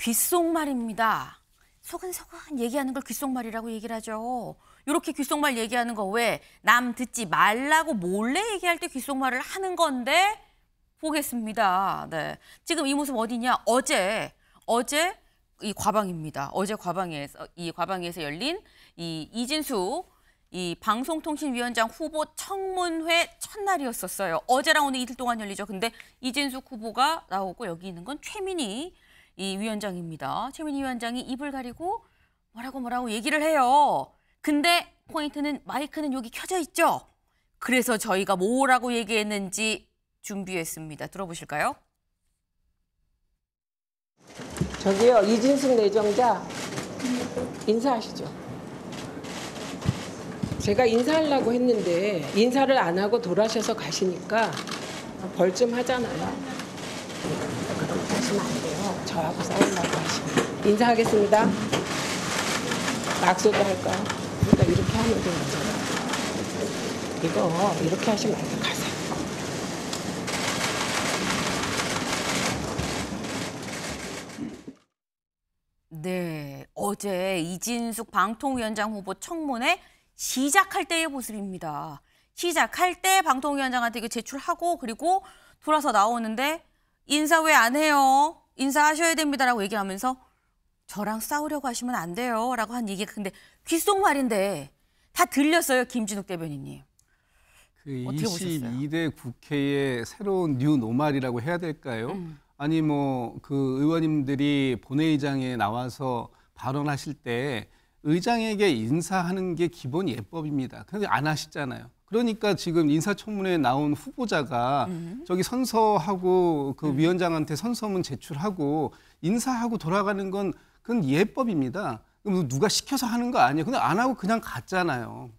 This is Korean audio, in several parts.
귓속말입니다. 소근소근 얘기하는 걸 귓속말이라고 얘기를 하죠. 이렇게 귓속말 얘기하는 거 왜 남 듣지 말라고 몰래 얘기할 때 귓속말을 하는 건데 보겠습니다. 네, 지금 이 모습 어디냐? 어제 이 과방입니다. 어제 과방에서 열린 이 이진숙 방송통신위원장 후보 청문회 첫날이었었어요. 어제랑 오늘 이틀 동안 열리죠. 근데 이진숙 후보가 나오고 여기 있는 건 최민희 이 위원장입니다. 최민희 위원장이 입을 가리고 뭐라고 얘기를 해요. 근데 포인트는 마이크는 여기 켜져 있죠. 그래서 저희가 뭐라고 얘기했는지 준비했습니다. 들어보실까요? 저기요, 이진숙 내정자 인사하시죠. 제가 인사하려고 했는데 인사를 안 하고 돌아셔서 가시니까 벌 좀 하잖아요. 그렇게 하시면 안 돼요. 저하고 싸우려고 하시면. 인사하겠습니다. 낙서도 할까요? 그러니까 이렇게 하면 되는 거잖아요. 이거 이렇게 하시면 안 돼요. 가세요. 네, 어제 이진숙 방통위원장 후보 청문회 시작할 때의 모습입니다. 시작할 때 방통위원장한테 이거 제출하고 그리고 돌아서 나오는데 인사 왜 안 해요? 인사하셔야 됩니다라고 얘기하면서 저랑 싸우려고 하시면 안 돼요 라고 한 얘기가 근데 귓속말인데 다 들렸어요. 김진욱 대변인님. 그 어떻게 보셨어요? 22대 국회의 새로운 뉴 노말이라고 해야 될까요? 아니 뭐 그 의원님들이 본회의장에 나와서 발언하실 때 의장에게 인사하는 게 기본 예법입니다. 그런데 안 하시잖아요. 그러니까 지금 인사청문회에 나온 후보자가 저기 선서하고 그 위원장한테 선서문 제출하고 인사하고 돌아가는 건 그건 예법입니다. 그럼 누가 시켜서 하는 거 아니에요. 근데 안 하고 그냥 갔잖아요.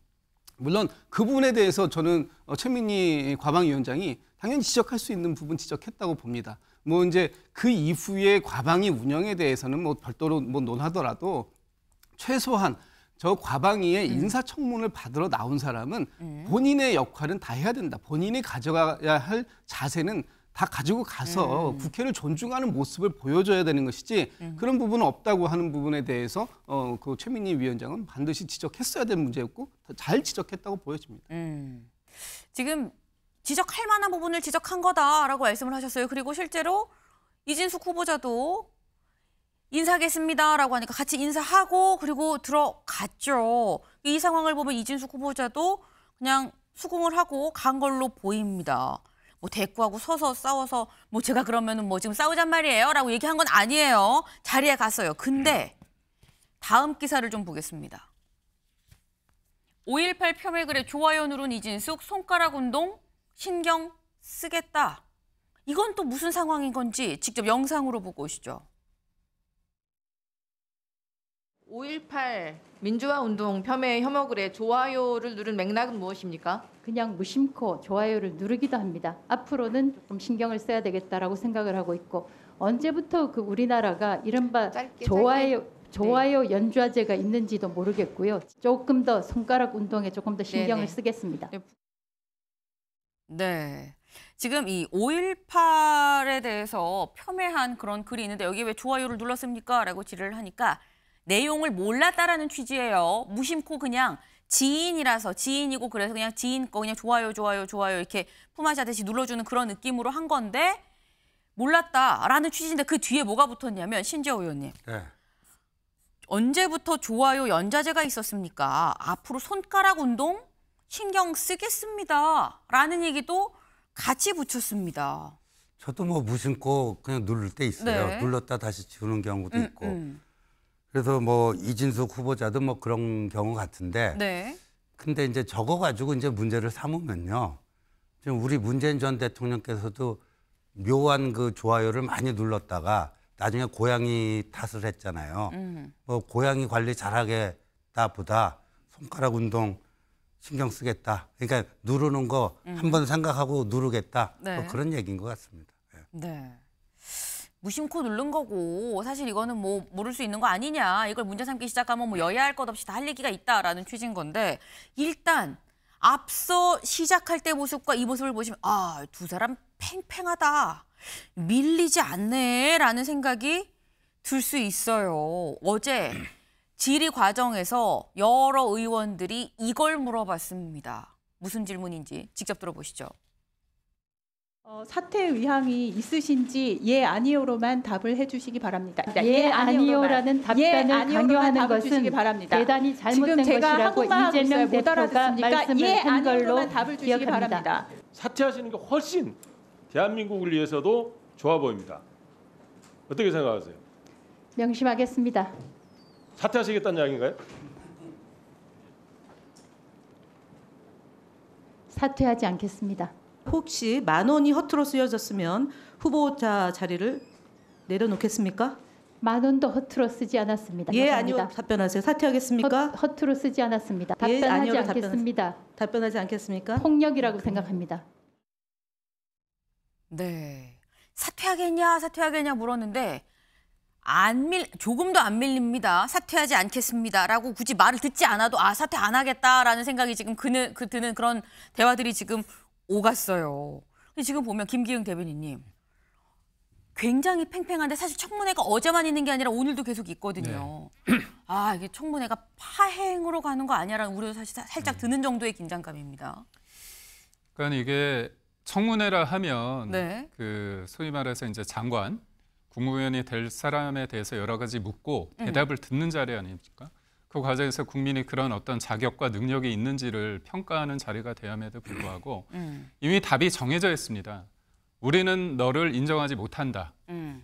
물론 그 부분에 대해서 저는 최민희 과방위원장이 당연히 지적할 수 있는 부분 지적했다고 봅니다. 뭐 이제 그 이후에 과방위 운영에 대해서는 뭐 별도로 뭐 논하더라도 최소한 저 과방위의 인사청문을 받으러 나온 사람은 본인의 역할은 다 해야 된다. 본인이 가져가야 할 자세는 다 가지고 가서 국회를 존중하는 모습을 보여줘야 되는 것이지 그런 부분은 없다고 하는 부분에 대해서 그 최민희 위원장은 반드시 지적했어야 될 문제였고 잘 지적했다고 보여집니다. 지금 지적할 만한 부분을 지적한 거다라고 말씀을 하셨어요. 그리고 실제로 이진숙 후보자도 인사하겠습니다라고 하니까 같이 인사하고 그리고 들어갔죠. 이 상황을 보면 이진숙 후보자도 그냥 수긍을 하고 간 걸로 보입니다. 뭐 대꾸하고 서서 싸워서 뭐 제가 그러면은 뭐 지금 싸우잔 말이에요라고 얘기한 건 아니에요. 자리에 갔어요. 근데 다음 기사를 좀 보겠습니다. 5.18 폄훼글에 좋아요 누른 이진숙 손가락 운동 신경 쓰겠다. 이건 또 무슨 상황인 건지 직접 영상으로 보고 오시죠. 5.18 민주화운동 폄훼 혐오글에 좋아요를 누른 맥락은 무엇입니까? 그냥 무심코 좋아요를 누르기도 합니다. 앞으로는 조금 신경을 써야 되겠다라고 생각을 하고 있고 언제부터 그 우리나라가 이른바 좋아요 연좌제가 있는지도 모르겠고요. 조금 더 손가락 운동에 조금 더 신경을 쓰겠습니다. 네. 지금 이 5.18에 대해서 폄훼한 그런 글이 있는데 여기에 왜 좋아요를 눌렀습니까? 라고 질의를 하니까 내용을 몰랐다라는 취지예요. 무심코 그냥 지인이라서 지인이고 그래서 그냥 지인 거 그냥 좋아요 이렇게 품앗이하듯이 눌러주는 그런 느낌으로 한 건데 몰랐다라는 취지인데 그 뒤에 뭐가 붙었냐면 신지어 의원님. 네. 언제부터 좋아요 연좌제가 있었습니까? 앞으로 손가락 운동 신경 쓰겠습니다. 라는 얘기도 같이 붙였습니다. 저도 뭐 무심코 그냥 누를 때 있어요. 네. 눌렀다 다시 지우는 경우도 있고. 그래서 뭐 이진숙 후보자도 뭐 그런 경우 같은데. 네. 근데 이제 저거 가지고 이제 문제를 삼으면요. 지금 우리 문재인 전 대통령께서도 묘한 그 좋아요를 많이 눌렀다가 나중에 고양이 탓을 했잖아요. 뭐 고양이 관리 잘하겠다 보다 손가락 운동 신경 쓰겠다. 그러니까 누르는 거 한번 생각하고 누르겠다. 네. 뭐 그런 얘기인 것 같습니다. 네. 무심코 누른 거고 사실 이거는 뭐 모를 수 있는 거 아니냐. 이걸 문제 삼기 시작하면 뭐 여야 할 것 없이 다 할 얘기가 있다라는 취지인 건데 일단 앞서 시작할 때 모습과 이 모습을 보시면 두 사람 팽팽하다. 밀리지 않네라는 생각이 들 수 있어요. 어제 질의 과정에서 여러 의원들이 이걸 물어봤습니다. 무슨 질문인지 직접 들어보시죠. 사퇴 의향이 있으신지 예 아니오로만 답을 해주시기 바랍니다. 예 아니오라는 답변을 강요하는 주시기 것은 바랍니다. 대단히 잘못된 지금 제가 것이라고 한국말 하고 이재명 있어요. 못 대표가 알아듣습니까? 말씀을 예 한 걸로 아니오로만 답을 주시기 기억합니다. 바랍니다. 사퇴하시는 게 훨씬 대한민국을 위해서도 좋아 보입니다. 어떻게 생각하세요? 명심하겠습니다. 사퇴하시겠다는 이야기인가요? 사퇴하지 않겠습니다. 혹시 10,000원이 허투루 쓰여졌으면 후보자 자리를 내려놓겠습니까? 10,000원도 허투루 쓰지 않았습니다. 예, 감사합니다. 아니요. 답변하세요. 사퇴하겠습니까? 허투루 쓰지 않았습니다. 예, 답변하지 아니요로 않겠습니다. 답변하지 않겠습니까? 폭력이라고 생각합니다. 네. 사퇴하겠냐 물었는데 조금도 안 밀립니다. 사퇴하지 않겠습니다라고 굳이 말을 듣지 않아도 사퇴 안 하겠다라는 생각이 지금 드는 그런 대화들이 지금 오갔어요. 근데 지금 보면 김기흥 대변인님 굉장히 팽팽한데 사실 청문회가 어제만 있는 게 아니라 오늘도 계속 있거든요. 네. 이게 청문회가 파행으로 가는 거 아니야라는 우려도 사실 살짝 드는 정도의 긴장감입니다. 그러니까 이게 청문회라 하면 네. 그 소위 말해서 이제 장관, 국무위원이 될 사람에 대해서 여러 가지 묻고 대답을 듣는 자리 아닙니까? 그 과정에서 국민이 그런 어떤 자격과 능력이 있는지를 평가하는 자리가 되었음에도 불구하고 이미 답이 정해져 있습니다. 우리는 너를 인정하지 못한다.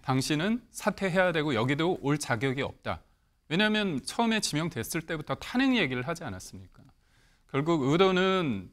당신은 사퇴해야 되고 여기도 올 자격이 없다. 왜냐하면 처음에 지명됐을 때부터 탄핵 얘기를 하지 않았습니까? 결국 의도는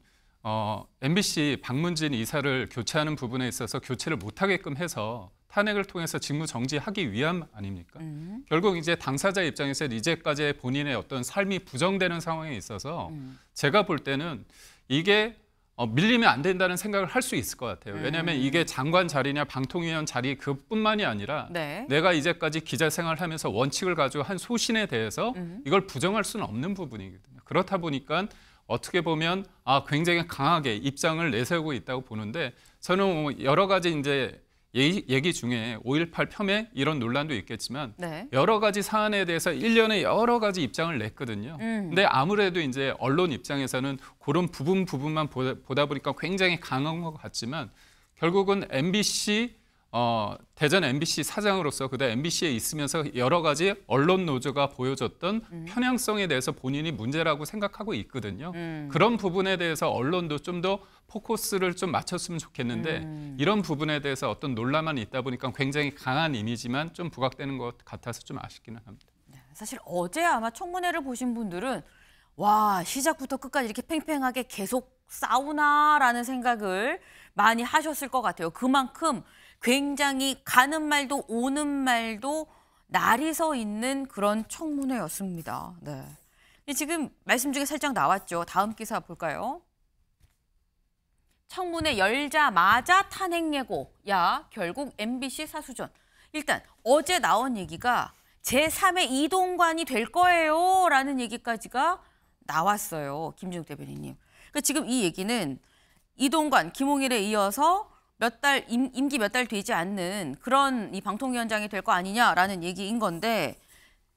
MBC 박문진 이사를 교체하는 부분에 있어서 교체를 못하게끔 해서 탄핵을 통해서 직무 정지하기 위함 아닙니까? 결국 이제 당사자 입장에서 이제까지의 본인의 어떤 삶이 부정되는 상황에 있어서 제가 볼 때는 이게 밀리면 안 된다는 생각을 할 수 있을 것 같아요. 왜냐하면 이게 장관 자리냐 방통위원 자리 그뿐만이 아니라 네. 내가 이제까지 기자 생활하면서 원칙을 가지고 한 소신에 대해서 이걸 부정할 수는 없는 부분이거든요. 그렇다 보니까 어떻게 보면 굉장히 강하게 입장을 내세우고 있다고 보는데 저는 여러 가지 이제 얘기 중에 5.18 폄훼 이런 논란도 있겠지만 네. 여러 가지 사안에 대해서 1년에 여러 가지 입장을 냈거든요. 근데 아무래도 이제 언론 입장에서는 그런 부분만 보다 보니까 굉장히 강한 것 같지만 결국은 MBC 대전 MBC 사장으로서 그다음 MBC에 있으면서 여러 가지 언론 노조가 보여줬던 편향성에 대해서 본인이 문제라고 생각하고 있거든요. 그런 부분에 대해서 언론도 좀 더 포커스를 좀 맞췄으면 좋겠는데 이런 부분에 대해서 어떤 논란만 있다 보니까 굉장히 강한 이미지만 좀 부각되는 것 같아서 좀 아쉽기는 합니다. 사실 어제 아마 청문회를 보신 분들은 시작부터 끝까지 이렇게 팽팽하게 계속 싸우나라는 생각을 많이 하셨을 것 같아요. 그만큼 굉장히 가는 말도 오는 말도 날이 서 있는 그런 청문회였습니다. 네. 지금 말씀 중에 살짝 나왔죠. 다음 기사 볼까요? 청문회 열자마자 탄핵 예고. 결국 MBC 사수전. 일단 어제 나온 얘기가 제3의 이동관이 될 거예요 라는 얘기까지가 나왔어요. 김준욱 대변인님. 그러니까 지금 이 얘기는 이동관, 김홍일에 이어서 임기 몇 달 되지 않는 그런 이 방통위원장이 될 거 아니냐라는 얘기인 건데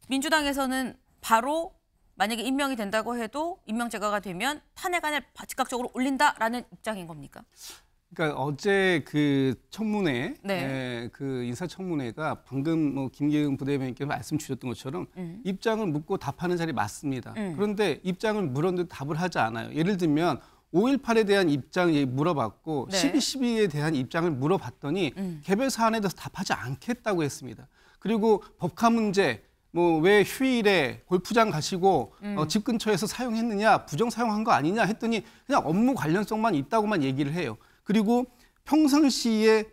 민주당에서는 바로 만약에 임명이 된다고 해도 임명 제거가 되면 탄핵안을 즉각적으로 올린다라는 입장인 겁니까? 그러니까 어제 그 청문회, 네. 그 인사청문회가 방금 김기흥 부대변인께서 말씀 주셨던 것처럼 입장을 묻고 답하는 자리 맞습니다. 그런데 입장을 물었는데 답을 하지 않아요. 예를 들면 5.18에 대한 입장 물어봤고 네. 12.12에 대한 입장을 물어봤더니 개별 사안에 대해서 답하지 않겠다고 했습니다. 그리고 법카 문제, 왜 휴일에 골프장 가시고 집 근처에서 사용했느냐, 부정 사용한 거 아니냐 했더니 그냥 업무 관련성만 있다고만 얘기를 해요. 그리고 평상시에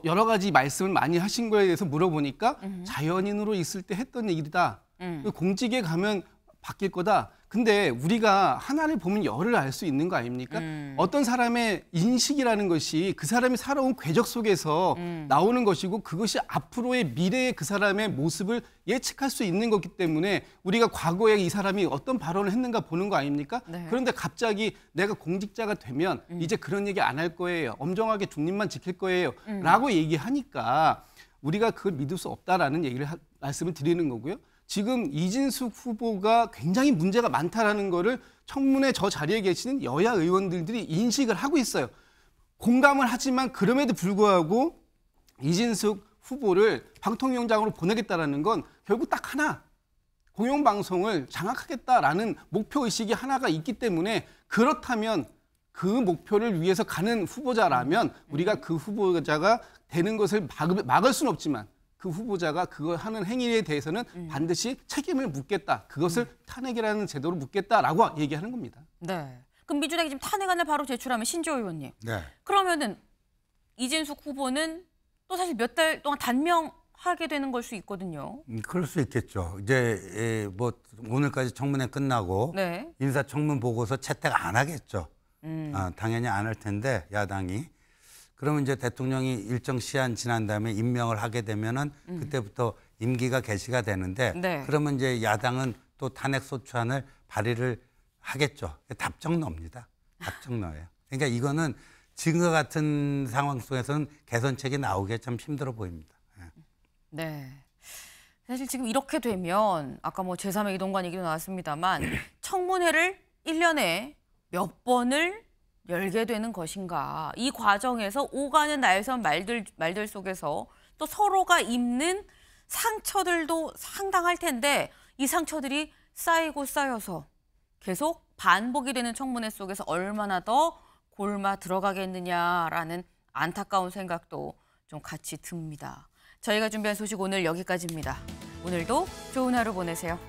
여러 가지 말씀을 많이 하신 거에 대해서 물어보니까 자연인으로 있을 때 했던 얘기다. 공직에 가면 바뀔 거다. 근데 우리가 하나를 보면 열을 알 수 있는 거 아닙니까? 어떤 사람의 인식이라는 것이 그 사람이 살아온 궤적 속에서 나오는 것이고 그것이 앞으로의 미래의 그 사람의 모습을 예측할 수 있는 거기 때문에 우리가 과거에 이 사람이 어떤 발언을 했는가 보는 거 아닙니까? 네. 그런데 갑자기 내가 공직자가 되면 이제 그런 얘기 안 할 거예요. 엄정하게 중립만 지킬 거예요. 라고 얘기하니까 우리가 그걸 믿을 수 없다라는 얘기를 말씀을 드리는 거고요. 지금 이진숙 후보가 굉장히 문제가 많다라는 거를 청문회 저 자리에 계시는 여야 의원들이 인식을 하고 있어요. 공감을 하지만 그럼에도 불구하고 이진숙 후보를 방통위원장으로 보내겠다라는 건 결국 딱 하나, 공영방송을 장악하겠다라는 목표의식이 하나가 있기 때문에 그렇다면 그 목표를 위해서 가는 후보자라면 우리가 그 후보자가 되는 것을 막을 수는 없지만 그 후보자가 그걸 하는 행위에 대해서는 반드시 책임을 묻겠다. 그것을 탄핵이라는 제도로 묻겠다라고 얘기하는 겁니다. 네. 그럼 민주당이 지금 탄핵안을 바로 제출하면 신지호 의원님. 네. 그러면은 이진숙 후보는 또 사실 몇 달 동안 단명하게 되는 걸 수 있거든요. 그럴 수 있겠죠. 이제 뭐 오늘까지 청문회 끝나고 네. 인사청문 보고서 채택 안 하겠죠. 당연히 안 할 텐데 야당이. 그러면 이제 대통령이 일정 시한 지난 다음에 임명을 하게 되면은 그때부터 임기가 개시가 되는데 네. 그러면 이제 야당은 또 탄핵 소추안을 발의를 하겠죠. 답정너입니다. 답정너예요. 그러니까 이거는 지금과 같은 상황 속에서는 개선책이 나오기 참 힘들어 보입니다. 네. 사실 지금 이렇게 되면 아까 뭐 제3의 이동관 얘기도 나왔습니다만 청문회를 1년에 몇 번을 열게 되는 것인가. 이 과정에서 오가는 날선 말들 속에서 또 서로가 입는 상처들도 상당할 텐데 이 상처들이 쌓이고 쌓여서 계속 반복이 되는 청문회 속에서 얼마나 더 골마 들어가겠느냐라는 안타까운 생각도 좀 같이 듭니다. 저희가 준비한 소식 오늘 여기까지입니다. 오늘도 좋은 하루 보내세요.